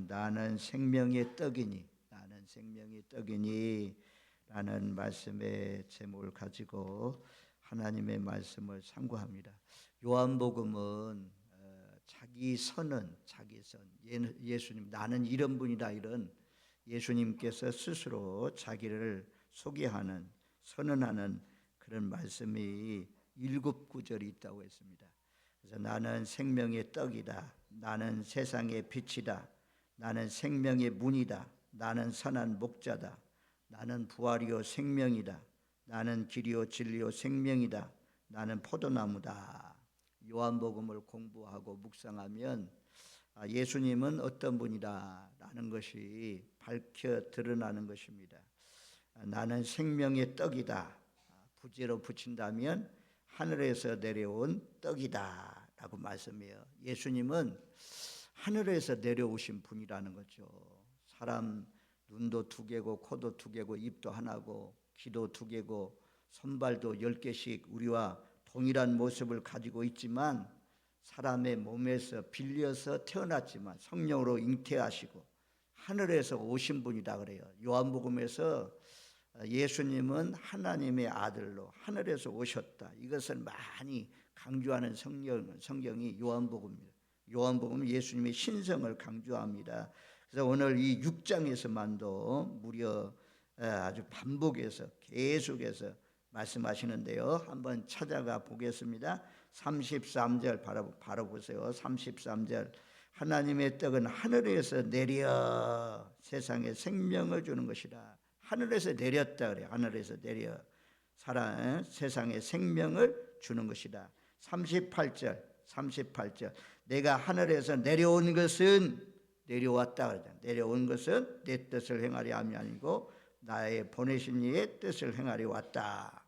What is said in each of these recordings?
나는 생명의 떡이니, 나는 생명의 떡이니 라는 말씀의 제목을 가지고 하나님의 말씀을 상고합니다. 요한복음은 자기 선언, 예수님 나는 이런 분이다, 이런 예수님께서 스스로 자기를 소개하는, 선언하는 그런 말씀이 7구절이 있다고 했습니다. 그래서 나는 생명의 떡이다, 나는 세상의 빛이다, 나는 생명의 문이다, 나는 선한 목자다, 나는 부활이요 생명이다, 나는 길이요 진리요 생명이다, 나는 포도나무다. 요한복음을 공부하고 묵상하면 예수님은 어떤 분이다 라는 것이 밝혀 드러나는 것입니다. 나는 생명의 떡이다, 부제로 붙인다면 하늘에서 내려온 떡이다 라고 말씀해요. 예수님은 하늘에서 내려오신 분이라는 거죠. 사람 눈도 2개고 코도 2개고 입도 하나고 귀도 2개고 손발도 10개씩 우리와 동일한 모습을 가지고 있지만 사람의 몸에서 빌려서 태어났지만 성령으로 잉태하시고 하늘에서 오신 분이다 그래요. 요한복음에서 예수님은 하나님의 아들로 하늘에서 오셨다, 이것을 많이 강조하는 성경이 요한복음입니다. 요한복음은 예수님의 신성을 강조합니다. 그래서 오늘 이 6장에서만도 무려 아주 반복해서 계속해서 말씀하시는데요. 한번 찾아가 보겠습니다. 33절 바로 보세요. 33절 하나님의 떡은 하늘에서 내려 세상에 생명을 주는 것이라. 하늘에서 내렸다 그래요. 하늘에서 내려 세상에 생명을 주는 것이다. 38절 내가 하늘에서 내려온 것은 내려왔다 그러잖아요. 내려온 것은 내 뜻을 행하려 함이 아니고 나의 보내신 이의 뜻을 행하려 왔다.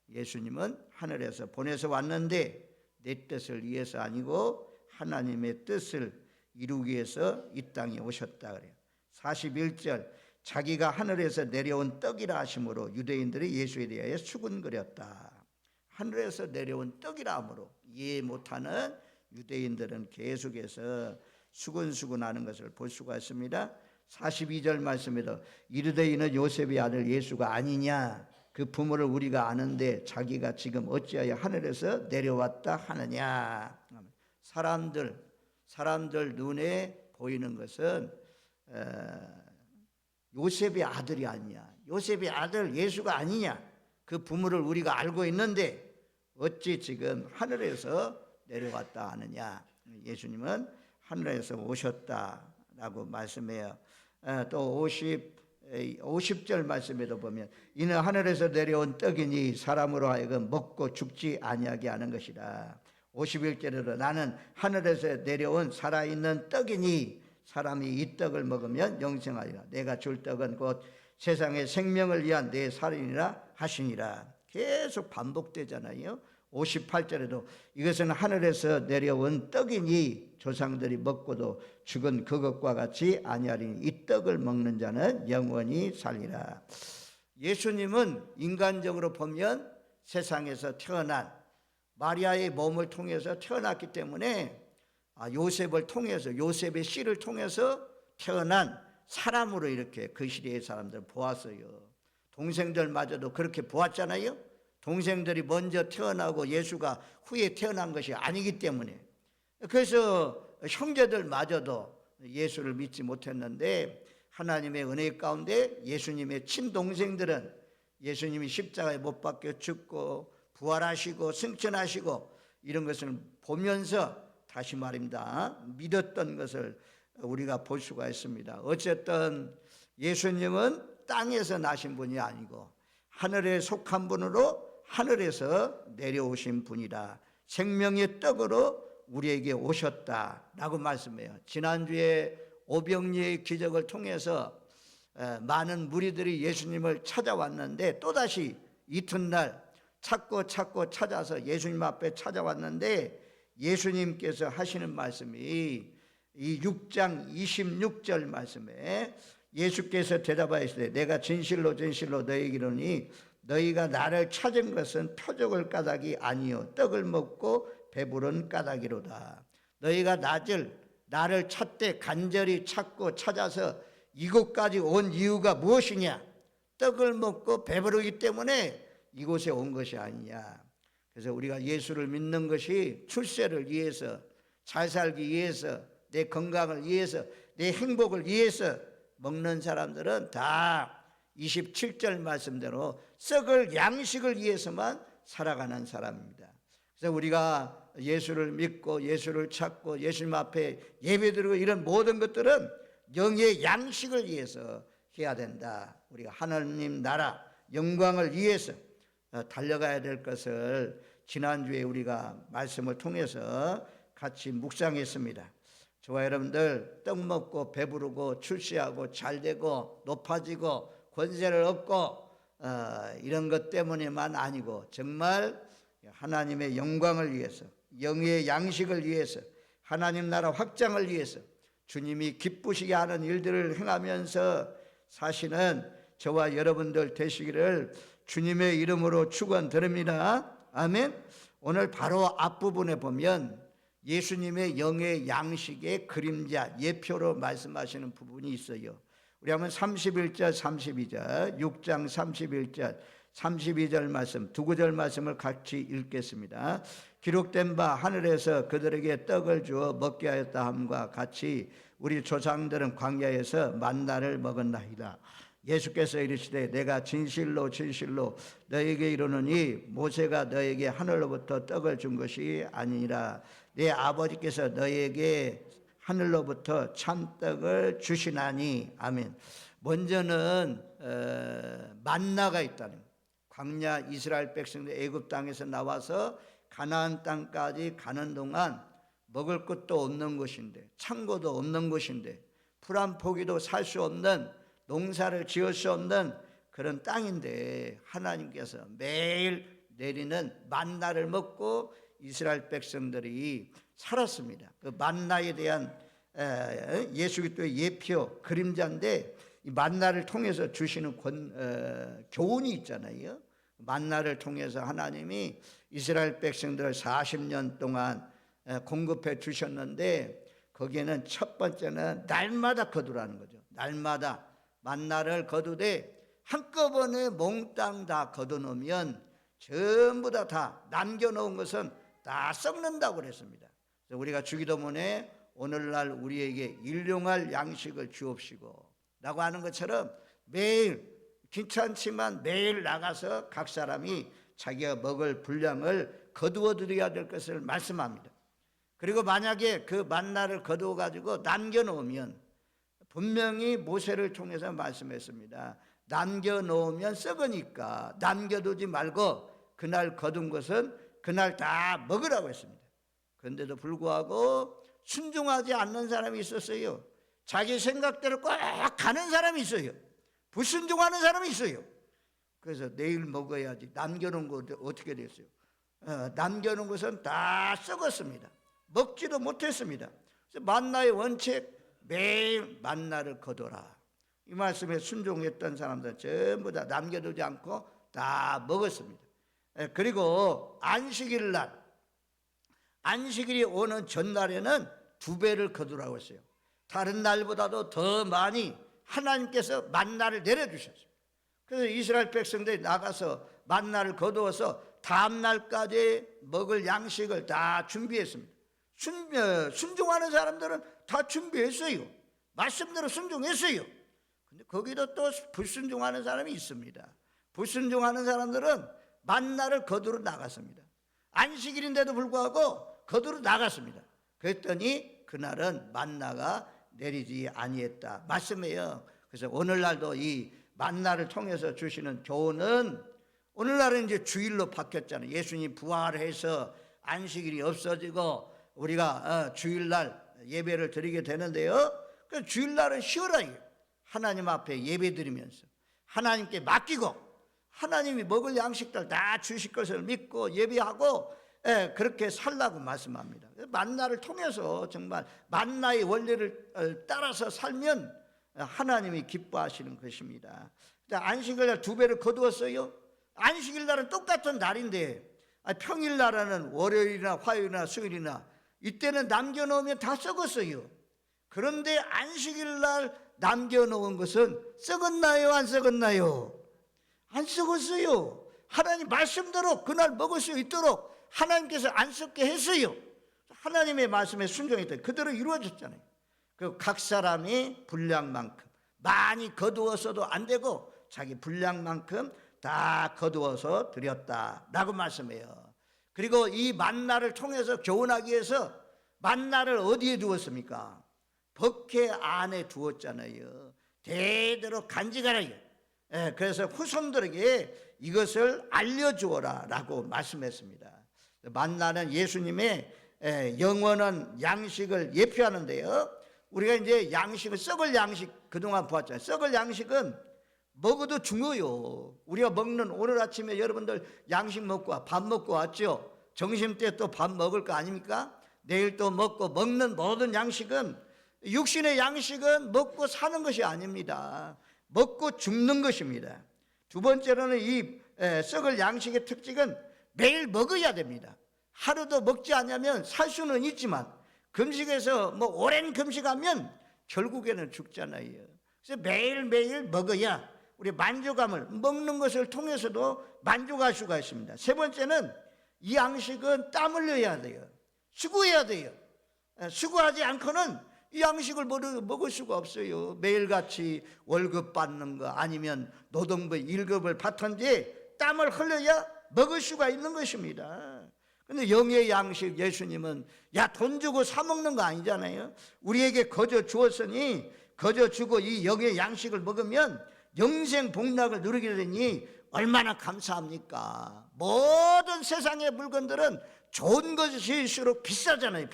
예수님은 하늘에서 보내서 왔는데 내 뜻을 위해서 아니고 하나님의 뜻을 이루기 위해서 이 땅에 오셨다 그래요. 41절 자기가 하늘에서 내려온 떡이라 하심으로 유대인들이 예수에 대하여 수군거렸다. 하늘에서 내려온 떡이라 하므로 이해 못하는 유대인들은 계속해서 수군수군하는 것을 볼 수가 있습니다. 42절 말씀에도 이르되 이는 요셉의 아들 예수가 아니냐, 그 부모를 우리가 아는데 자기가 지금 어찌하여 하늘에서 내려왔다 하느냐. 사람들 눈에 보이는 것은 요셉의 아들이 아니냐, 요셉의 아들 예수가 아니냐, 그 부모를 우리가 알고 있는데 어찌 지금 하늘에서 내려왔다 하느냐. 예수님은 하늘에서 오셨다라고 말씀해요. 또 50절 말씀에도 보면 이는 하늘에서 내려온 떡이니 사람으로 하여금 먹고 죽지 아니하게 하는 것이라. 51절에도 나는 하늘에서 내려온 살아있는 떡이니 사람이 이 떡을 먹으면 영생하리라. 내가 줄 떡은 곧 세상의 생명을 위한 내 살이니라 하시니라. 계속 반복되잖아요. 58절에도 이것은 하늘에서 내려온 떡이니 조상들이 먹고도 죽은 그것과 같이 아니하리니 이 떡을 먹는 자는 영원히 살리라. 예수님은 인간적으로 보면 세상에서 태어난 마리아의 몸을 통해서 태어났기 때문에 요셉을 통해서 요셉의 씨를 통해서 태어난 사람으로 이렇게 그 시대의 사람들 보았어요. 동생들마저도 그렇게 보았잖아요. 동생들이 먼저 태어나고 예수가 후에 태어난 것이 아니기 때문에. 그래서 형제들마저도 예수를 믿지 못했는데 하나님의 은혜 가운데 예수님의 친동생들은 예수님이 십자가에 못 박혀 죽고 부활하시고 승천하시고 이런 것을 보면서 다시 말입니다, 믿었던 것을 우리가 볼 수가 있습니다. 어쨌든 예수님은 땅에서 나신 분이 아니고 하늘에 속한 분으로 하늘에서 내려오신 분이다. 생명의 떡으로 우리에게 오셨다라고 말씀해요. 지난주에 오병이의 기적을 통해서 많은 무리들이 예수님을 찾아왔는데 또다시 이튿날 찾고 찾아서 예수님 앞에 찾아왔는데 예수님께서 하시는 말씀이 이 6장 26절 말씀에 예수께서 대답하시되 내가 진실로 너희에게 이르노니 너희가 나를 찾은 것은 표적을 까닭이 아니요 떡을 먹고 배부른 까닭이로다. 너희가 낮을 나를 찾되 간절히 찾고 찾아서 이곳까지 온 이유가 무엇이냐? 떡을 먹고 배부르기 때문에 이곳에 온 것이 아니냐. 그래서 우리가 예수를 믿는 것이 출세를 위해서, 잘 살기 위해서, 내 건강을 위해서, 내 행복을 위해서 먹는 사람들은 다 27절 말씀대로 썩을 양식을 위해서만 살아가는 사람입니다. 그래서 우리가 예수를 믿고 예수를 찾고 예수님 앞에 예배드리고 이런 모든 것들은 영의 양식을 위해서 해야 된다. 우리가 하나님 나라 영광을 위해서 달려가야 될 것을 지난주에 우리가 말씀을 통해서 같이 묵상했습니다. 저와 여러분들 떡 먹고 배부르고 출세하고 잘되고 높아지고 권세를 얻고 이런 것 때문에만 아니고 정말 하나님의 영광을 위해서, 영의 양식을 위해서, 하나님 나라 확장을 위해서 주님이 기쁘시게 하는 일들을 행하면서 사시는 저와 여러분들 되시기를 주님의 이름으로 축원드립니다. 아멘. 오늘 바로 앞부분에 보면 예수님의 영의 양식의 그림자, 예표로 말씀하시는 부분이 있어요. 우리 한번 31절, 32절, 6장 31절, 32절 말씀, 두 구절 말씀을 같이 읽겠습니다. 기록된 바 하늘에서 그들에게 떡을 주어 먹게 하였다 함과 같이 우리 조상들은 광야에서 만나를 먹었나이다. 예수께서 이르시되 내가 진실로 진실로 너에게 이르노니 모세가 너에게 하늘로부터 떡을 준 것이 아니라 내 아버지께서 너에게 하늘로부터 참떡을 주시나니. 아멘. 먼저는 만나가 있다는, 광야 이스라엘 백성들 애굽 땅에서 나와서 가나안 땅까지 가는 동안 먹을 것도 없는 곳인데, 창고도 없는 곳인데, 풀 한 포기도 살 수 없는, 농사를 지을 수 없는 그런 땅인데 하나님께서 매일 내리는 만나를 먹고 이스라엘 백성들이 살았습니다. 그 만나에 대한 예수 그리스도의 예표, 그림자인데 이 만나를 통해서 주시는 교훈이 있잖아요. 만나를 통해서 하나님이 이스라엘 백성들을 40년 동안 공급해 주셨는데 거기에는 첫 번째는 날마다 거두라는 거죠. 날마다 만나를 거두되 한꺼번에 몽땅 다 거둬놓으면 전부 다 남겨놓은 것은 다 썩는다고 그랬습니다. 그래서 우리가 주기도문에 오늘날 우리에게 일용할 양식을 주옵시고 라고 하는 것처럼 매일, 귀찮지만 매일 나가서 각 사람이 자기가 먹을 분량을 거두어 드려야 될 것을 말씀합니다. 그리고 만약에 그 만나를 거두어 가지고 남겨놓으면, 분명히 모세를 통해서 말씀했습니다. 남겨놓으면 썩으니까 남겨두지 말고 그날 거둔 것은 그날 다 먹으라고 했습니다. 그런데도 불구하고 순종하지 않는 사람이 있었어요. 자기 생각대로 꼭 가는 사람이 있어요. 불순종하는 사람이 있어요. 그래서 내일 먹어야지 남겨놓은 거 어떻게 됐어요? 남겨놓은 것은 다 썩었습니다. 먹지도 못했습니다. 그래서 만나의 원칙, 매일 만나를 거둬라. 이 말씀에 순종했던 사람들은 전부 다 남겨두지 않고 다 먹었습니다. 그리고 안식일 날, 안식일이 오는 전날에는 2배를 거두라고 했어요. 다른 날보다도 더 많이 하나님께서 만나를 내려주셨어요. 그래서 이스라엘 백성들이 나가서 만나를 거두어서 다음 날까지 먹을 양식을 다 준비했습니다. 순종하는 사람들은 다 준비했어요. 말씀대로 순종했어요. 근데 거기도 또 불순종하는 사람이 있습니다. 불순종하는 사람들은 만나를 거두러 나갔습니다. 안식일인데도 불구하고 거두러 나갔습니다. 그랬더니 그날은 만나가 내리지 아니했다 말씀해요. 그래서 오늘날도 이 만나를 통해서 주시는 교훈은, 오늘날은 이제 주일로 바뀌었잖아요. 예수님 부활해서 안식일이 없어지고 우리가 주일날 예배를 드리게 되는데요. 그 주일날은 쉬어라요. 하나님 앞에 예배 드리면서 하나님께 맡기고 하나님이 먹을 양식들 다 주실 것을 믿고 예배하고 그렇게 살라고 말씀합니다. 만나를 통해서 정말 만나의 원리를 따라서 살면 하나님이 기뻐하시는 것입니다. 안식일 날 2배를 거두었어요. 안식일 날은 똑같은 날인데 평일 날은 월요일이나 화요일이나 수요일이나 이때는 남겨놓으면 다 썩었어요. 그런데 안식일 날 남겨놓은 것은 썩었나요? 안 썩었나요? 안 썩었어요. 하나님 말씀대로 그날 먹을 수 있도록 하나님께서 안 썩게 했어요. 하나님의 말씀에 순종했더니 그대로 이루어졌잖아요. 그 각 사람이 분량만큼 많이 거두어서도 안 되고 자기 분량만큼 다 거두어서 드렸다라고 말씀해요. 그리고 이 만나를 통해서 교훈하기 위해서 만나를 어디에 두었습니까? 법궤 안에 두었잖아요. 대대로 간직하라요. 그래서 후손들에게 이것을 알려주어라 라고 말씀했습니다. 만나는 예수님의 영원한 양식을 예표하는데요. 우리가 이제 양식을 썩을 양식 그동안 보았잖아요. 썩을 양식은 먹어도 죽어요. 우리가 먹는 오늘 아침에 여러분들 양식 먹고 밥 먹고 왔죠. 점심때 또 밥 먹을 거 아닙니까? 내일 또 먹고 먹는 모든 양식은 육신의 양식은 먹고 사는 것이 아닙니다. 먹고 죽는 것입니다. 두 번째로는 이 썩을 양식의 특징은 매일 먹어야 됩니다. 하루도 먹지 않으면 살 수는 있지만 금식에서 뭐 오랜 금식하면 결국에는 죽잖아요. 그래서 매일매일 먹어야 우리 만족감을 먹는 것을 통해서도 만족할 수가 있습니다. 세 번째는 이 양식은 땀 흘려야 돼요. 수고해야 돼요. 수고하지 않고는 이 양식을 먹을 수가 없어요. 매일같이 월급 받는 거 아니면 노동부 1급을 받든지 땀을 흘려야 먹을 수가 있는 것입니다. 근데 영의 양식 예수님은 돈 주고 사 먹는 거 아니잖아요. 우리에게 거저 주었으니 거저 주고 이 영의 양식을 먹으면 영생 복락을 누리게 되니 얼마나 감사합니까? 모든 세상의 물건들은 좋은 것일수록 비싸잖아요.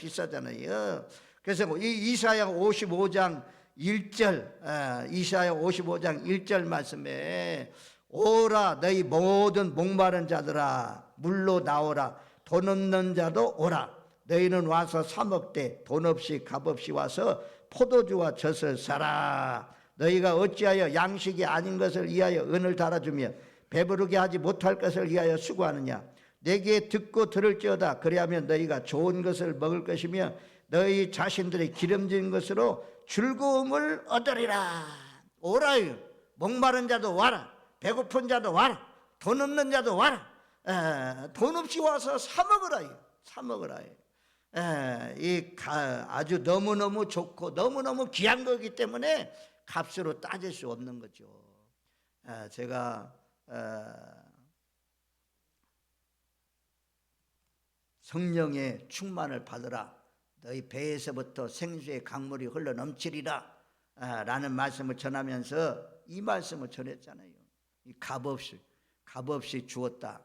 그래서 이 이사야 55장 1절 이사야 55장 1절 말씀에 오라 너희 모든 목마른 자들아 물로 나오라 돈 없는 자도 오라 너희는 와서 사 먹되 돈 없이 값 없이 와서 포도주와 젖을 사라 너희가 어찌하여 양식이 아닌 것을 위하여 은을 달아주며 배부르게 하지 못할 것을 위하여 수고하느냐 내게 듣고 들을지어다 그리하면 너희가 좋은 것을 먹을 것이며 너희 자신들이 기름진 것으로 즐거움을 얻으리라. 오라요. 목마른 자도 와라. 배고픈 자도 와라. 돈 없는 자도 와라. 돈 없이 와서 사 먹으라요. 아주 너무너무 좋고 너무너무 귀한 거기 때문에 값으로 따질 수 없는 거죠. 제가 성령의 충만을 받으라. 너희 배에서부터 생수의 강물이 흘러 넘치리라 라는 말씀을 전하면서 이 말씀을 전했잖아요. 이 값없이 주었다.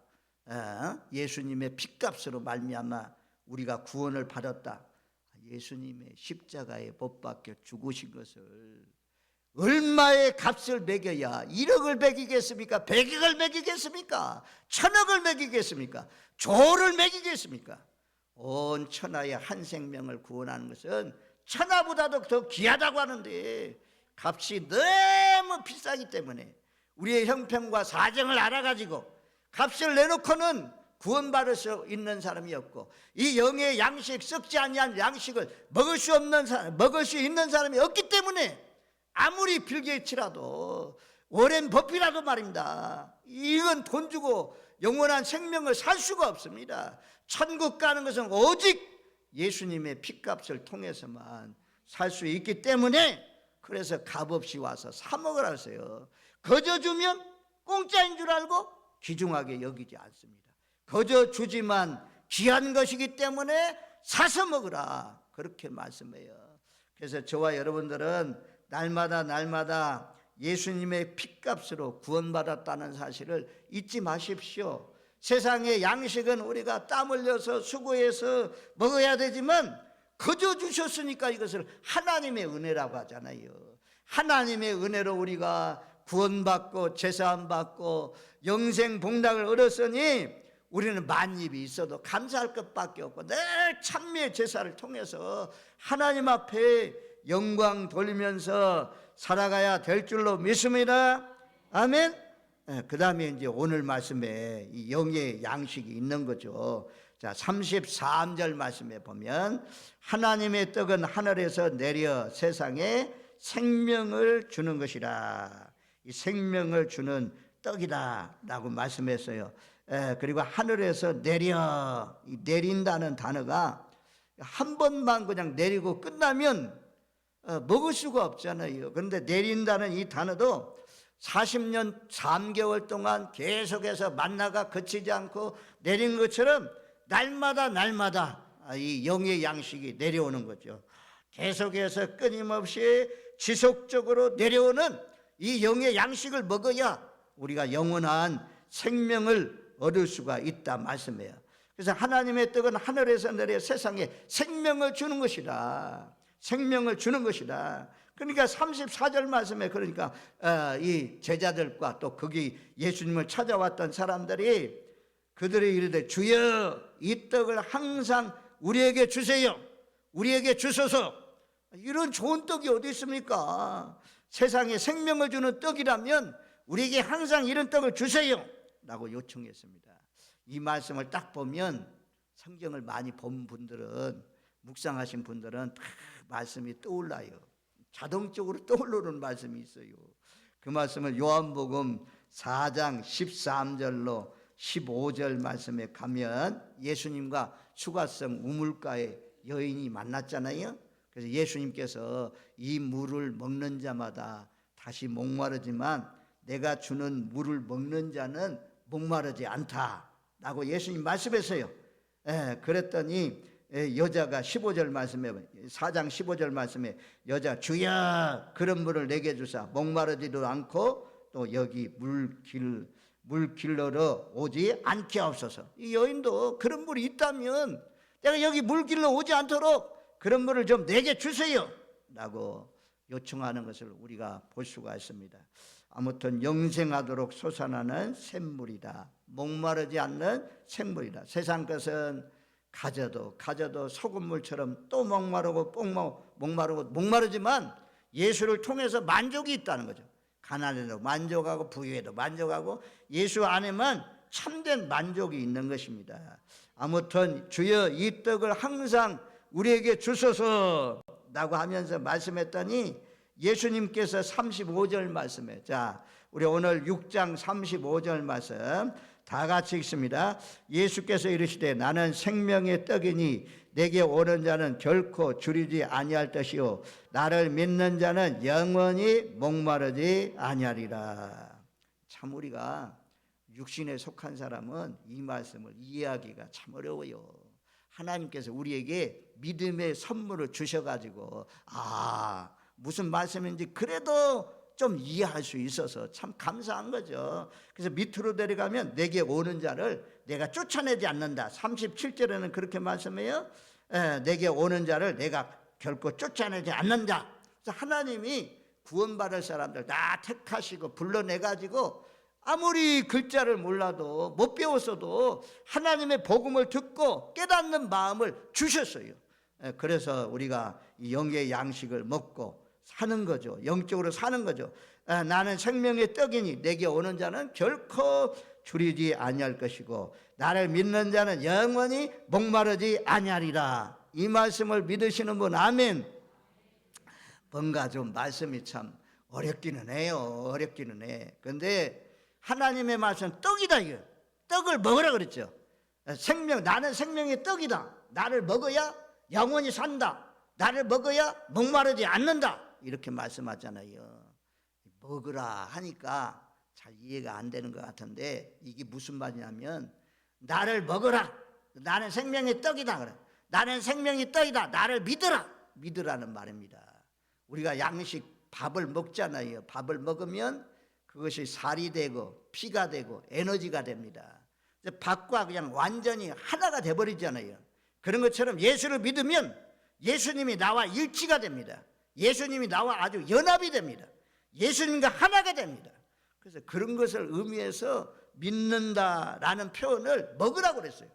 예수님의 핏값으로 말미암아 우리가 구원을 받았다. 예수님의 십자가에 못 박혀 죽으신 것을 얼마의 값을 매겨야 1억을 매기겠습니까? 100억을 매기겠습니까? 1000억을 매기겠습니까? 조를 매기겠습니까? 온 천하의 한 생명을 구원하는 것은 천하보다도 더 귀하다고 하는데 값이 너무 비싸기 때문에 우리의 형편과 사정을 알아가지고 값을 내놓고는 구원받을 수 있는 사람이 없고 이 영의 양식 썩지 아니한 양식을 먹을 수 있는 사람이 없기 때문에 아무리 빌 게이츠라도 워렌 버핏이라도 말입니다. 이건 돈 주고 영원한 생명을 살 수가 없습니다. 천국 가는 것은 오직 예수님의 핏값을 통해서만 살 수 있기 때문에 그래서 값없이 와서 사 먹으라 하세요. 거저 주면 공짜인 줄 알고 귀중하게 여기지 않습니다. 거저 주지만 귀한 것이기 때문에 사서 먹으라 그렇게 말씀해요. 그래서 저와 여러분들은 날마다 예수님의 핏값으로 구원받았다는 사실을 잊지 마십시오. 세상의 양식은 우리가 땀 흘려서 수고해서 먹어야 되지만 거저 주셨으니까 이것을 하나님의 은혜라고 하잖아요. 하나님의 은혜로 우리가 구원받고 제사함받고 영생 복락을 얻었으니 우리는 만입이 있어도 감사할 것밖에 없고 늘 찬미의 제사를 통해서 하나님 앞에 영광 돌리면서 살아가야 될 줄로 믿습니다. 아멘. 그 다음에 이제 오늘 말씀에 이 영의 양식이 있는 거죠. 자, 33절 말씀에 보면 하나님의 떡은 하늘에서 내려 세상에 생명을 주는 것이라. 이 생명을 주는 떡이다 라고 말씀했어요. 그리고 하늘에서 내려, 이 내린다는 단어가 한 번만 그냥 내리고 끝나면 먹을 수가 없잖아요. 그런데 내린다는 이 단어도 40년 3개월 동안 계속해서 만나가 그치지 않고 내린 것처럼 날마다 이 영의 양식이 내려오는 거죠. 계속해서 끊임없이 지속적으로 내려오는 이 영의 양식을 먹어야 우리가 영원한 생명을 얻을 수가 있다 말씀이에요. 그래서 하나님의 떡은 하늘에서 내려 세상에 생명을 주는 것이다. 생명을 주는 것이다. 그러니까 34절 말씀에 그러니까 이 제자들과 또 거기 예수님을 찾아왔던 사람들이 그들이 이르되 주여 이 떡을 항상 우리에게 주세요. 우리에게 주소서. 이런 좋은 떡이 어디 있습니까? 세상에 생명을 주는 떡이라면 우리에게 항상 이런 떡을 주세요 라고 요청했습니다. 이 말씀을 딱 보면 성경을 많이 본 분들은, 묵상하신 분들은 다 말씀이 떠올라요. 자동적으로 떠오르는 말씀이 있어요. 그 말씀을 요한복음 4장 13절로 15절 말씀에 가면 예수님과 수가성 우물가에 여인이 만났잖아요. 그래서 예수님께서 이 물을 먹는 자마다 다시 목마르지만 내가 주는 물을 먹는 자는 목마르지 않다라고 예수님 말씀했어요. 그랬더니 여자가 15절 말씀에 4장 15절 말씀에 여자 주여 그런 물을 내게 주사 목마르지도 않고 또 여기 물길러러 오지 않게 하옵소서. 이 여인도 그런 물이 있다면 내가 여기 물길러 오지 않도록 그런 물을 좀 내게 주세요 라고 요청하는 것을 우리가 볼 수가 있습니다. 아무튼 영생하도록 솟아나는 샘물이다. 목마르지 않는 생물이다. 세상 것은 가져도 소금물처럼 또 목마르지만 예수를 통해서 만족이 있다는 거죠. 가난에도 만족하고 부유에도 만족하고 예수 안에만 참된 만족이 있는 것입니다. 아무튼 주여 이 떡을 항상 우리에게 주소서 라고 하면서 말씀했더니 예수님께서 35절 말씀에, 자 우리 오늘 6장 35절 말씀 다 같이 읽습니다. 예수께서 이르시되 나는 생명의 떡이니 내게 오는 자는 결코 줄이지 아니할 것이요 나를 믿는 자는 영원히 목마르지 아니하리라. 참 우리가 육신에 속한 사람은 이 말씀을 이해하기가 참 어려워요. 하나님께서 우리에게 믿음의 선물을 주셔가지고 무슨 말씀인지 그래도 좀 이해할 수 있어서 참 감사한 거죠. 그래서 밑으로 내려가면 내게 오는 자를 내가 쫓아내지 않는다. 37절에는 그렇게 말씀해요. 내게 오는 자를 내가 결코 쫓아내지 않는다. 그래서 하나님이 구원받을 사람들 다 택하시고 불러내가지고 아무리 글자를 몰라도 못 배웠어도 하나님의 복음을 듣고 깨닫는 마음을 주셨어요. 그래서 우리가 이 영의 양식을 먹고 사는 거죠. 영적으로 사는 거죠. 나는 생명의 떡이니 내게 오는 자는 결코 줄이지 아니할 것이고 나를 믿는 자는 영원히 목마르지 아니하리라. 이 말씀을 믿으시는 분 아멘. 뭔가 좀 말씀이 참 어렵기는 해요. 어렵기는 해. 그런데 하나님의 말씀은 떡이다. 이거. 떡을 먹으라 그랬죠. 나는 생명의 떡이다. 나를 먹어야 영원히 산다. 나를 먹어야 목마르지 않는다. 이렇게 말씀하잖아요. 먹으라 하니까 잘 이해가 안 되는 것 같은데 이게 무슨 말이냐면 나를 먹으라. 나는 생명의 떡이다. 그래. 나는 생명의 떡이다. 나를 믿으라는 말입니다. 우리가 양식 밥을 먹잖아요. 밥을 먹으면 그것이 살이 되고 피가 되고 에너지가 됩니다. 밥과 그냥 완전히 하나가 돼버리잖아요. 그런 것처럼 예수를 믿으면 예수님이 나와 일치가 됩니다. 예수님이 나와 아주 연합이 됩니다. 예수님과 하나가 됩니다. 그래서 그런 것을 의미해서 믿는다라는 표현을 먹으라고 그랬어요.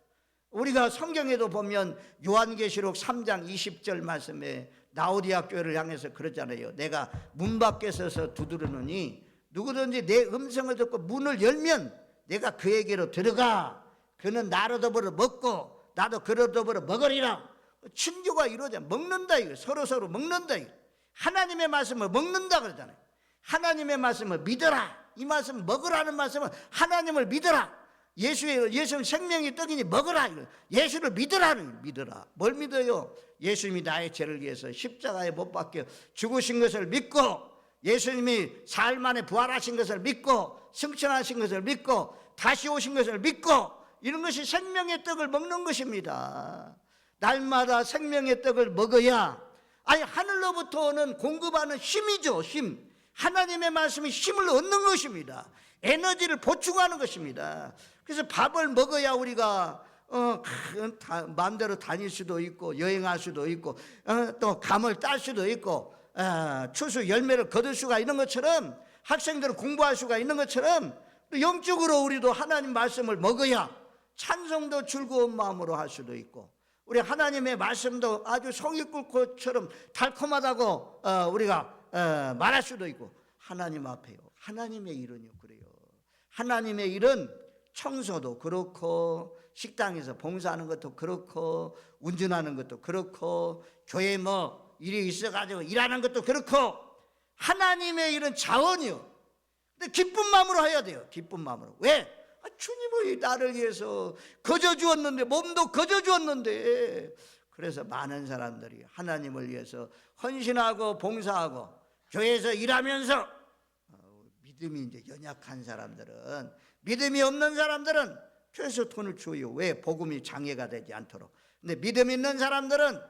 우리가 성경에도 보면 요한계시록 3장 20절 말씀에 라오디아 교회를 향해서 그러잖아요. 내가 문 밖에 서서 두드리노니 누구든지 내 음성을 듣고 문을 열면 내가 그에게로 들어가 그는 나로 더불어 먹고 나도 그러더불어 먹으리라. 친교가 이루어져. 먹는다 이거. 서로 먹는다 이거. 하나님의 말씀을 먹는다 그러잖아요. 하나님의 말씀을 믿어라. 이 말씀 먹으라는 말씀은 하나님을 믿어라. 예수는 생명이 떡이니 먹으라. 예수를 믿어라. 뭘 믿어요? 예수님이 나의 죄를 위해서 십자가에 못 박혀 죽으신 것을 믿고, 예수님이 사흘 만에 부활하신 것을 믿고, 승천하신 것을 믿고, 다시 오신 것을 믿고, 이런 것이 생명의 떡을 먹는 것입니다. 날마다 생명의 떡을 먹어야, 아니 하늘로부터 오는 공급하는 힘이죠. 힘. 하나님의 말씀이 힘을 얻는 것입니다. 에너지를 보충하는 것입니다. 그래서 밥을 먹어야 우리가 마음대로 다닐 수도 있고, 여행할 수도 있고, 또 감을 딸 수도 있고, 추수 열매를 거둘 수가 있는 것처럼, 학생들은 공부할 수가 있는 것처럼, 또 영적으로 우리도 하나님 말씀을 먹어야 찬송도 즐거운 마음으로 할 수도 있고, 우리 하나님의 말씀도 아주 성육꿀꽃처럼 달콤하다고 우리가 말할 수도 있고, 하나님 앞에요. 하나님의 일은요 그래요. 하나님의 일은 청소도 그렇고, 식당에서 봉사하는 것도 그렇고, 운전하는 것도 그렇고, 교회 뭐 일이 있어가지고 일하는 것도 그렇고, 하나님의 일은 자원이요. 근데 기쁜 마음으로 해야 돼요. 기쁜 마음으로. 왜? 주님이 나를 위해서 거저 주었는데, 몸도 거저 주었는데. 그래서 많은 사람들이 하나님을 위해서 헌신하고 봉사하고 교회에서 일하면서, 믿음이 이제 연약한 사람들은, 믿음이 없는 사람들은 교회에서 돈을 줘요. 왜? 복음이 장애가 되지 않도록. 근데 믿음 있는 사람들은,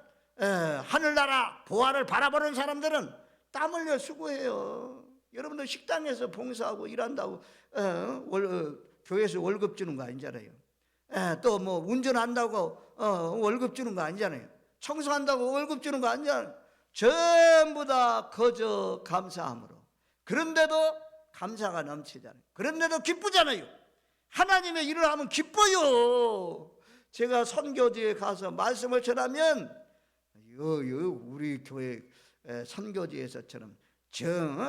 하늘나라 부활을 바라보는 사람들은 땀 흘려 수고해요. 여러분들 식당에서 봉사하고 일한다고 교회에서 월급 주는 거 아니잖아요. 또 뭐 운전한다고 월급 주는 거 아니잖아요. 청소한다고 월급 주는 거 아니잖아요. 전부 다 거저 감사함으로. 그런데도 감사가 넘치잖아요. 그런데도 기쁘잖아요. 하나님의 일을 하면 기뻐요. 제가 선교지에 가서 말씀을 전하면, 우리 교회 선교지에서처럼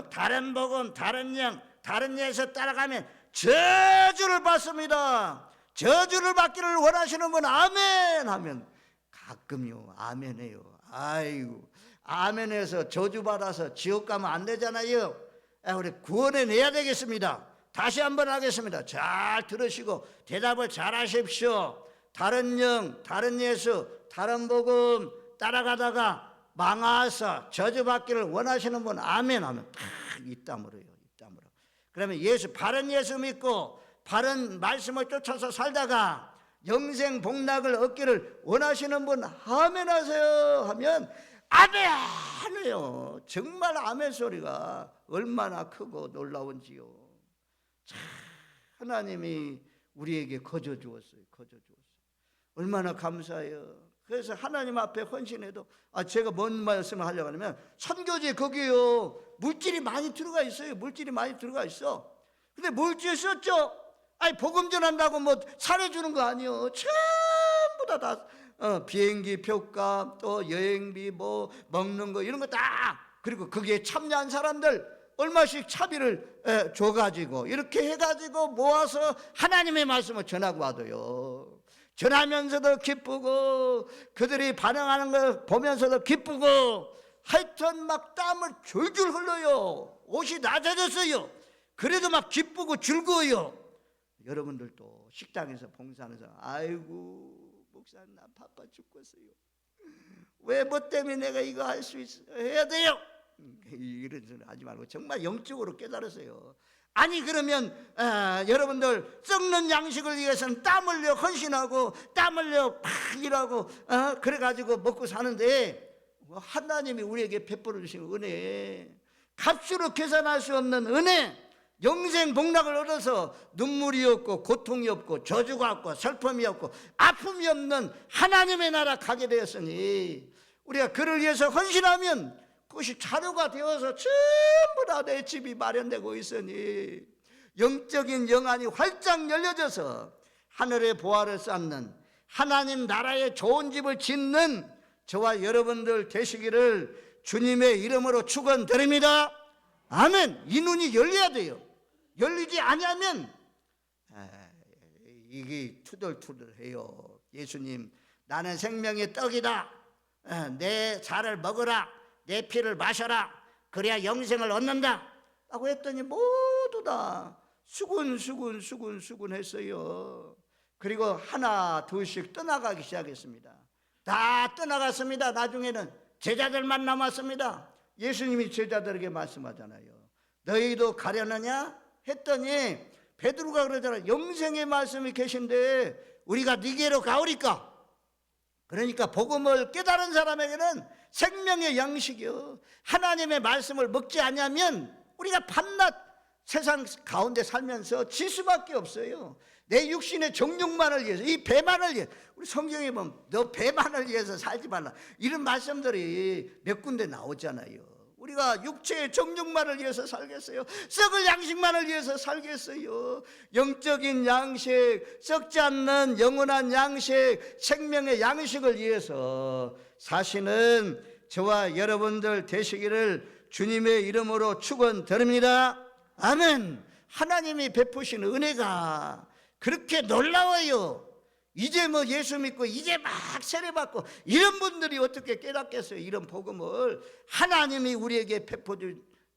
다른 복음, 다른 양, 다른 예에서 따라가면 저주를 받습니다. 저주를 받기를 원하시는 분 아멘 하면 가끔요 아멘 해요. 아이고, 아멘 해서 저주 받아서 지옥 가면 안 되잖아요. 우리 구원해 내야 되겠습니다. 다시 한번 하겠습니다. 잘 들으시고 대답을 잘 하십시오. 다른 영, 다른 예수, 다른 복음 따라가다가 망하서 저주받기를 원하시는 분 아멘 하면 이 땀으로요. 이 땀으로. 그러면 바른 예수 믿고 바른 말씀을 쫓아서 살다가 영생 복락을 얻기를 원하시는 분 아멘 하세요 하면 아멘 해요. 정말 아멘 소리가 얼마나 크고 놀라운지요. 참, 하나님이 우리에게 거저 주었어요. 거저 주었어요. 얼마나 감사해요. 그래서 하나님 앞에 헌신해도, 제가 뭔 말씀을 하려고 하냐면, 선교지에 거기요 물질이 많이 들어가 있어요. 물질이 많이 들어가 있어. 근데 물질 썼죠? 복음 전한다고 뭐 살해주는 거 아니에요. 전부 다 비행기 표값, 또 여행비, 뭐 먹는 거 이런 거 다, 그리고 거기에 참여한 사람들 얼마씩 차비를 줘가지고 이렇게 해가지고 모아서 하나님의 말씀을 전하고 와도요, 전하면서도 기쁘고 그들이 반응하는 걸 보면서도 기쁘고, 하여튼 막 땀을 줄줄 흘러요. 옷이 낮아졌어요. 그래도 막 기쁘고 즐거워요. 여러분들도 식당에서 봉사하면서 아이고 목사님 나 바빠 죽겠어요. 왜 뭐 때문에 내가 이거 할 수 있어 해야 돼요? 이런 소리 하지 말고 정말 영적으로 깨달으세요. 아니 그러면 여러분들 썩는 양식을 위해서는 땀 흘려 헌신하고 땀 흘려 팍 일하고 그래가지고 먹고 사는데, 하나님이 우리에게 베풀어 주신 은혜, 값으로 계산할 수 없는 은혜, 영생 복락을 얻어서 눈물이 없고 고통이 없고 저주가 없고 슬픔이 없고 아픔이 없는 하나님의 나라 가게 되었으니, 우리가 그를 위해서 헌신하면 그것이 자료가 되어서 전부 다 내 집이 마련되고 있으니, 영적인 영안이 활짝 열려져서 하늘의 보화를 쌓는, 하나님 나라의 좋은 집을 짓는 저와 여러분들 되시기를 주님의 이름으로 축원드립니다. 아멘. 이 눈이 열려야 돼요. 열리지 아니하면 이게 투덜투덜해요. 예수님 나는 생명의 떡이다. 내 살을 먹어라. 내 피를 마셔라. 그래야 영생을 얻는다. 라고 했더니 모두 다 수군 했어요. 그리고 하나 둘씩 떠나가기 시작했습니다. 다 떠나갔습니다. 나중에는 제자들만 남았습니다. 예수님이 제자들에게 말씀하잖아요. 너희도 가려느냐 했더니 베드로가 그러잖아요. 영생의 말씀이 계신데 우리가 네게로 가오리까? 그러니까 복음을 깨달은 사람에게는 생명의 양식이요, 하나님의 말씀을 먹지 않으면 우리가 밤낮 세상 가운데 살면서 질 수밖에 없어요. 내 육신의 정욕만을 위해서, 이 배만을 위해서. 우리 성경에 보면 너 배만을 위해서 살지 말라, 이런 말씀들이 몇 군데 나오잖아요. 우리가 육체의 정욕만을 위해서 살겠어요? 썩을 양식만을 위해서 살겠어요? 영적인 양식, 썩지 않는 영원한 양식, 생명의 양식을 위해서 사시는 저와 여러분들 되시기를 주님의 이름으로 축원드립니다. 아멘. 하나님이 베푸시는 은혜가 그렇게 놀라워요. 이제 뭐 예수 믿고 이제 막 세례받고 이런 분들이 어떻게 깨닫겠어요? 이런 복음을 하나님이 우리에게 베풀어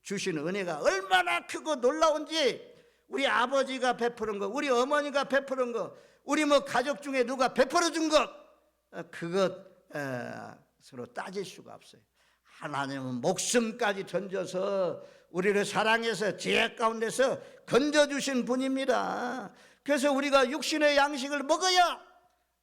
주시는 은혜가 얼마나 크고 놀라운지, 우리 아버지가 베푸는 거, 우리 어머니가 베푸는 거, 우리 뭐 가족 중에 누가 베풀어 준 것, 그것으로 따질 수가 없어요. 하나님은 목숨까지 던져서 우리를 사랑해서 죄악 가운데서 건져주신 분입니다. 그래서 우리가 육신의 양식을 먹어야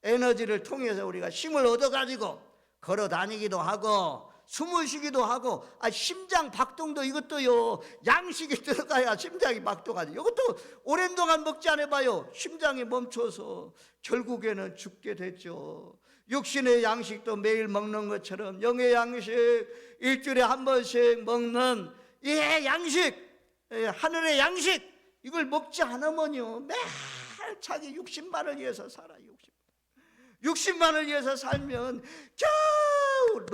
에너지를 통해서 우리가 힘을 얻어가지고 걸어 다니기도 하고 숨을 쉬기도 하고, 심장 박동도 이것도요, 양식이 들어가야 심장이 박동하지. 이것도 오랜 동안 먹지 않아봐요, 심장이 멈춰서 결국에는 죽게 됐죠. 육신의 양식도 매일 먹는 것처럼 영의 양식, 일주일에 한 번씩 먹는 이 양식, 하늘의 양식, 이걸 먹지 않으면요 매일 자기 육신만을 위해서 살아요. 육신만을 위해서 살면 겨우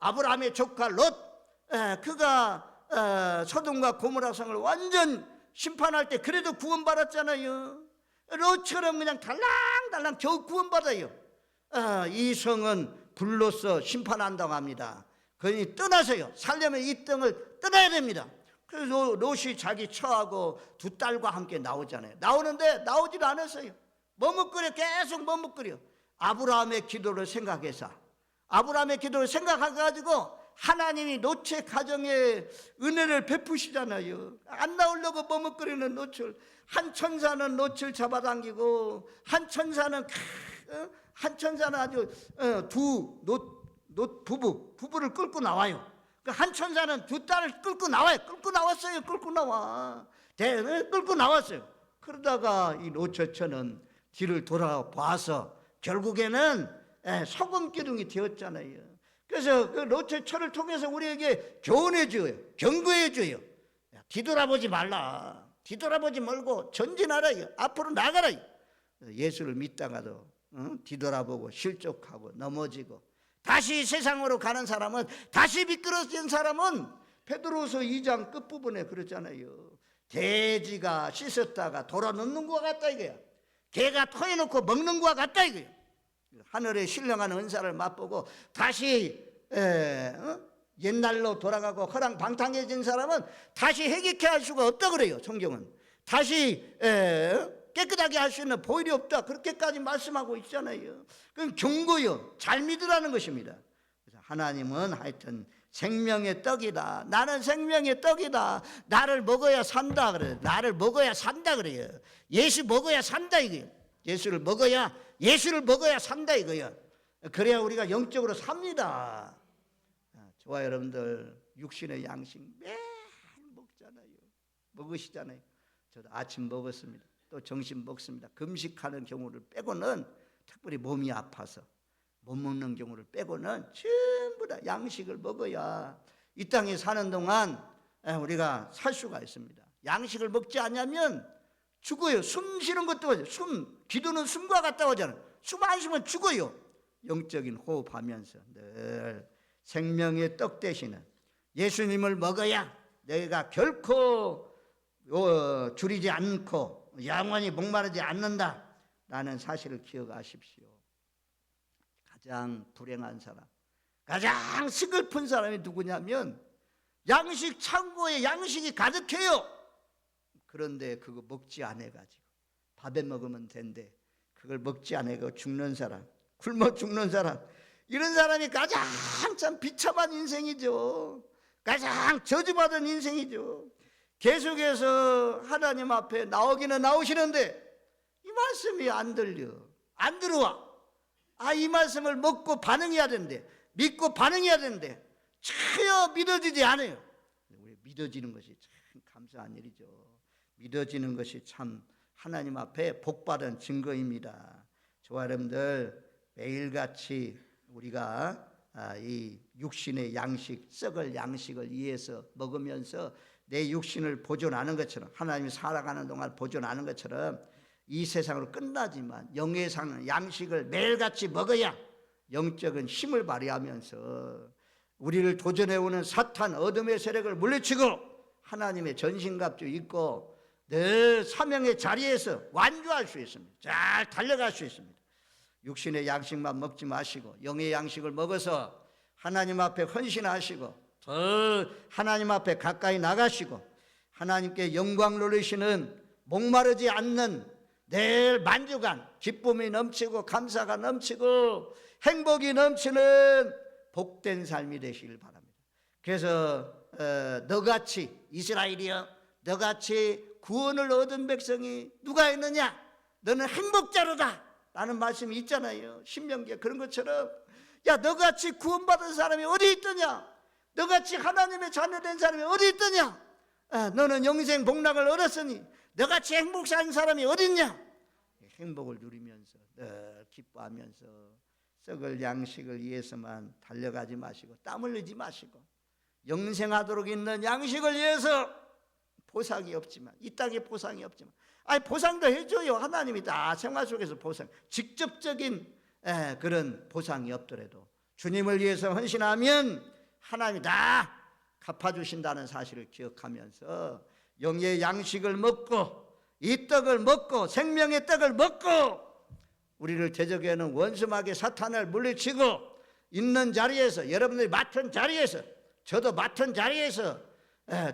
아브라함의 조카 롯, 그가 소돔과 고모라 성을 완전 심판할 때 그래도 구원받았잖아요. 롯처럼 그냥 달랑달랑 겨우 구원받아요. 이 성은 불로써 심판한다고 합니다. 그러니 떠나세요. 살려면 이 땅을 떠나야 됩니다. 그래서 롯이 자기 처하고 두 딸과 함께 나오잖아요. 나오는데 나오질 않았어요. 머뭇거려, 계속 머뭇거려. 아브라함의 기도를 생각해서, 아브라함의 기도를 생각해가지고 하나님이 롯의 가정에 은혜를 베푸시잖아요. 안 나오려고 머뭇거리는 롯을, 한 천사는 롯을 잡아당기고 한 천사는 아주 롯 부부를 끌고 나와요. 한 천사는 두 딸을 끌고 나와요. 끌고 나왔어요. 끌고 나왔어요. 그러다가 이 롯 처처는 뒤를 돌아봐서 결국에는 소금 기둥이 되었잖아요. 그래서 그 롯 처를 통해서 우리에게 교훈해 줘요. 경고해 줘요. 뒤돌아보지 말라. 뒤돌아보지 말고 전진하라. 앞으로 나가라. 예수를 믿다가도 뒤돌아보고 실족하고 넘어지고 다시 세상으로 가는 사람은, 다시 미끄러진 사람은 베드로서 2장 끝부분에 그러잖아요. 돼지가 씻었다가 돌아놓는 것 같다 이거야. 개가 토해 놓고 먹는 것 같다 이거야. 하늘의 신령한 은사를 맛보고 다시 옛날로 돌아가고 허랑방탕해진 사람은 다시 회개케 할 수가 없다 그래요. 성경은 다시 깨끗하게 할 수 있는 보일이 없다, 그렇게까지 말씀하고 있잖아요. 그건 경고요, 잘 믿으라는 것입니다. 그래서 하나님은 하여튼 생명의 떡이다, 나는 생명의 떡이다, 나를 먹어야 산다 그래요. 나를 먹어야 산다 그래요. 예수 먹어야 산다 이거예요. 예수를 먹어야 산다 이거예요. 그래야 우리가 영적으로 삽니다. 저와 여러분들 육신의 양식 매일 먹잖아요. 먹으시잖아요. 저도 아침 먹었습니다. 또 점심 먹습니다. 금식하는 경우를 빼고는, 특별히 몸이 아파서 못 먹는 경우를 빼고는 전부 다 양식을 먹어야 이 땅에 사는 동안 우리가 살 수가 있습니다. 양식을 먹지 않으면 죽어요. 숨 쉬는 것도 기도는 숨과 같다고 하잖아요. 숨 안 쉬면 죽어요. 영적인 호흡하면서 늘 생명의 떡 되시는 예수님을 먹어야 내가 결코 줄이지 않고 영원히 목마르지 않는다 라는 사실을 기억하십시오. 가장 불행한 사람, 가장 슬픈 사람이 누구냐면 양식 창고에 양식이 가득해요. 그런데 그거 먹지 않아가지고 밥에 먹으면 된대. 그걸 먹지 않아가지고 죽는 사람, 굶어 죽는 사람, 이런 사람이 가장 참 비참한 인생이죠. 가장 저주받은 인생이죠. 계속해서 하나님 앞에 나오기는 나오시는데 이 말씀이 안 들려, 안 들어와. 이 말씀을 먹고 반응해야 되는데, 믿고 반응해야 되는데 전혀 믿어지지 않아요. 우리 믿어지는 것이 참 감사한 일이죠. 믿어지는 것이 참 하나님 앞에 복받은 증거입니다. 저와 여러분들 매일같이 우리가 이 육신의 양식, 썩을 양식을 위해서 먹으면서 내 육신을 보존하는 것처럼, 하나님이 살아가는 동안 보존하는 것처럼 이 세상으로 끝나지만 영의 상 양식을 매일같이 먹어야 영적인 힘을 발휘하면서 우리를 도전해오는 사탄 어둠의 세력을 물리치고 하나님의 전신갑주 입고 늘 사명의 자리에서 완주할 수 있습니다. 잘 달려갈 수 있습니다. 육신의 양식만 먹지 마시고 영의 양식을 먹어서 하나님 앞에 헌신하시고 더 하나님 앞에 가까이 나가시고 하나님께 영광 돌리시는 목마르지 않는 늘 만족한 기쁨이 넘치고 감사가 넘치고 행복이 넘치는 복된 삶이 되시길 바랍니다. 그래서 너같이 이스라엘이여, 너같이 구원을 얻은 백성이 누가 있느냐? 너는 행복자로다 라는 말씀이 있잖아요. 신명기에. 그런 것처럼 야, 너같이 구원받은 사람이 어디 있더냐? 너같이 하나님의 자녀된 사람이 어디 있더냐? 너는 영생 복락을 얻었으니 너같이 행복한 사람이 어디 있냐? 행복을 누리면서 늘 기뻐하면서 썩을 양식을 위해서만 달려가지 마시고 땀 흘리지 마시고 영생하도록 있는 양식을 위해서 보상이 없지만, 이 땅에 보상이 없지만, 보상도 해줘요. 하나님이 다 생활 속에서 보상, 직접적인 그런 보상이 없더라도 주님을 위해서 헌신하면 하나님이 다 갚아주신다는 사실을 기억하면서 영의 양식을 먹고 이 떡을 먹고 생명의 떡을 먹고 우리를 대적하는 원수마귀 사탄을 물리치고 있는 자리에서, 여러분들이 맡은 자리에서, 저도 맡은 자리에서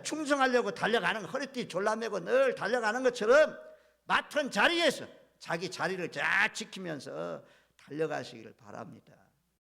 충성하려고 달려가는, 허리띠 졸라매고 늘 달려가는 것처럼 맡은 자리에서 자기 자리를 잘 지키면서 달려가시기를 바랍니다.